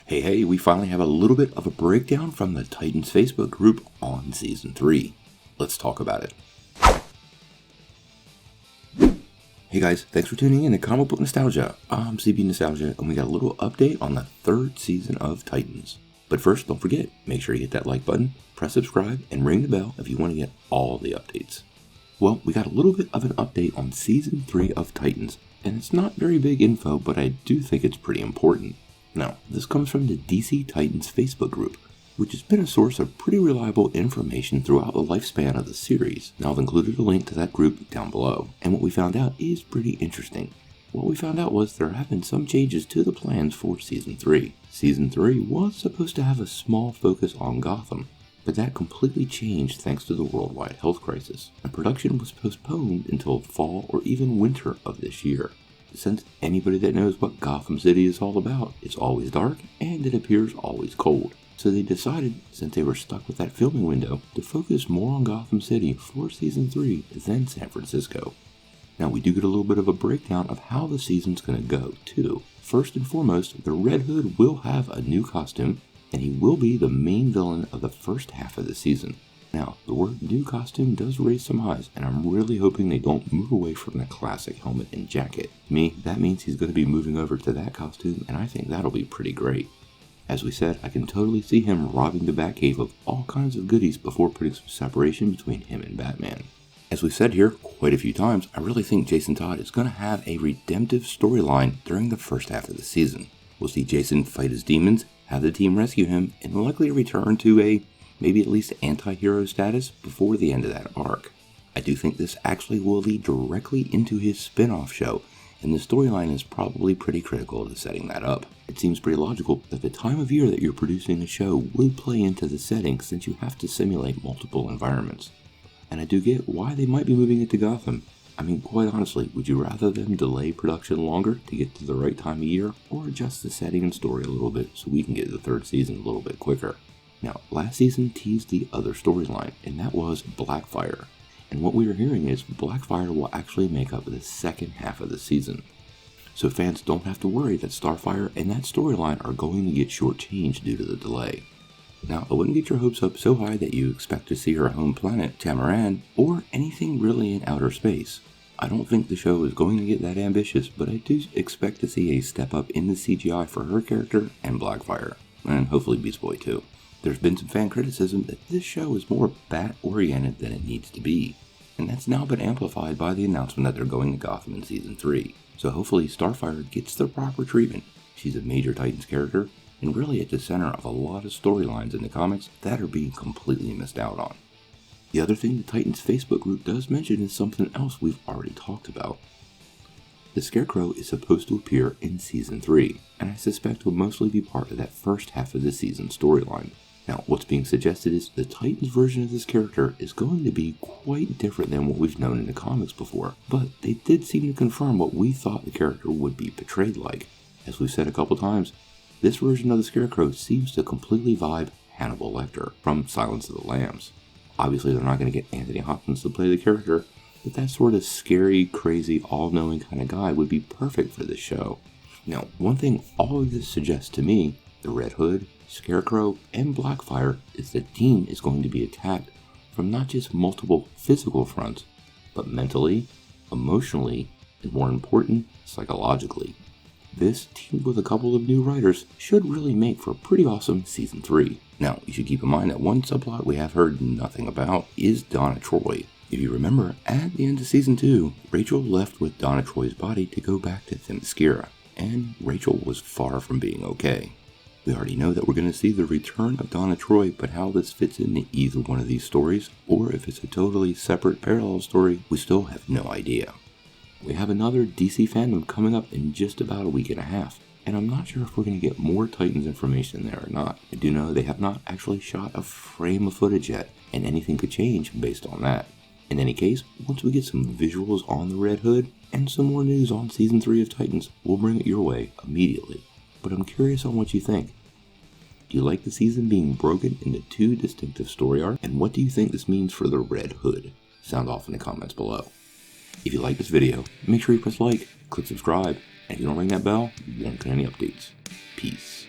Hey, we finally have a little bit of a breakdown from the Titans Facebook group on Season 3. Let's talk about it. Hey guys, thanks for tuning in to Comic Book Nostalgia. I'm CB Nostalgia, and we got a little update on the 3rd season of Titans. But first, don't forget, make sure you hit that like button, press subscribe, and ring the bell if you want to get all the updates. Well, we got a little bit of an update on Season 3 of Titans, and it's not very big info, but I do think it's pretty important. Now, this comes from the DC Titans Facebook group, which has been a source of pretty reliable information throughout the lifespan of the series. Now, I've included a link to that group down below, and what we found out is pretty interesting. What we found out was there have been some changes to the plans for Season 3. Season 3 was supposed to have a small focus on Gotham, but that completely changed thanks to the worldwide health crisis, and production was postponed until fall or even winter of this year. Since anybody that knows what Gotham City is all about, it's always dark and it appears always cold. So they decided, since they were stuck with that filming window, to focus more on Gotham City for Season 3 than San Francisco. Now we do get a little bit of a breakdown of how the season's going to go, too. First and foremost, the Red Hood will have a new costume, and he will be the main villain of the first half of the season. Now, the word new costume does raise some eyes, and I'm really hoping they don't move away from the classic helmet and jacket. To me, that means he's going to be moving over to that costume, and I think that'll be pretty great. As we said, I can totally see him robbing the Batcave of all kinds of goodies before putting some separation between him and Batman. As we said here quite a few times, I really think Jason Todd is going to have a redemptive storyline during the first half of the season. We'll see Jason fight his demons, have the team rescue him, and likely return to a maybe at least anti-hero status before the end of that arc. I do think this actually will lead directly into his spin-off show, and the storyline is probably pretty critical to setting that up. It seems pretty logical that the time of year that you're producing a show would play into the setting since you have to simulate multiple environments. And I do get why they might be moving it to Gotham. I mean, quite honestly, would you rather them delay production longer to get to the right time of year, or adjust the setting and story a little bit so we can get to the 3rd season a little bit quicker? Now, last season teased the other storyline, and that was Blackfire. And what we are hearing is Blackfire will actually make up the second half of the season. So fans don't have to worry that Starfire and that storyline are going to get shortchanged due to the delay. Now, I wouldn't get your hopes up so high that you expect to see her home planet, Tamaran, or anything really in outer space. I don't think the show is going to get that ambitious, but I do expect to see a step up in the CGI for her character and Blackfire, and hopefully Beast Boy too. There's been some fan criticism that this show is more bat-oriented than it needs to be, and that's now been amplified by the announcement that they're going to Gotham in Season 3. So hopefully Starfire gets the proper treatment. She's a major Titans character, and really at the center of a lot of storylines in the comics that are being completely missed out on. The other thing the Titans Facebook group does mention is something else we've already talked about. The Scarecrow is supposed to appear in Season 3, and I suspect will mostly be part of that first half of the season storyline. Now, what's being suggested is the Titans version of this character is going to be quite different than what we've known in the comics before, but they did seem to confirm what we thought the character would be portrayed like. As we've said a couple times, this version of the Scarecrow seems to completely vibe Hannibal Lecter from Silence of the Lambs. Obviously, they're not going to get Anthony Hopkins to play the character, but that sort of scary, crazy, all-knowing kind of guy would be perfect for this show. Now, one thing all of this suggests to me, the Red Hood, Scarecrow, and Blackfire, is the team is going to be attacked from not just multiple physical fronts, but mentally, emotionally, and more important, psychologically. This, teamed with a couple of new writers, should really make for a pretty awesome Season 3. Now, you should keep in mind that one subplot we have heard nothing about is Donna Troy. If you remember, at the end of Season 2, Rachel left with Donna Troy's body to go back to Themyscira, and Rachel was far from being okay. We already know that we're going to see the return of Donna Troy, but how this fits into either one of these stories, or if it's a totally separate parallel story, we still have no idea. We have another DC fandom coming up in just about a week and a half, and I'm not sure if we're going to get more Titans information there or not. I do know they have not actually shot a frame of footage yet, and anything could change based on that. In any case, once we get some visuals on the Red Hood, and some more news on Season 3 of Titans, we'll bring it your way immediately. But I'm curious on what you think. Do you like the season being broken into 2 distinctive story arcs? And what do you think this means for the Red Hood? Sound off in the comments below. If you like this video, make sure you press like, click subscribe, and if you don't ring that bell, you won't get any updates. Peace.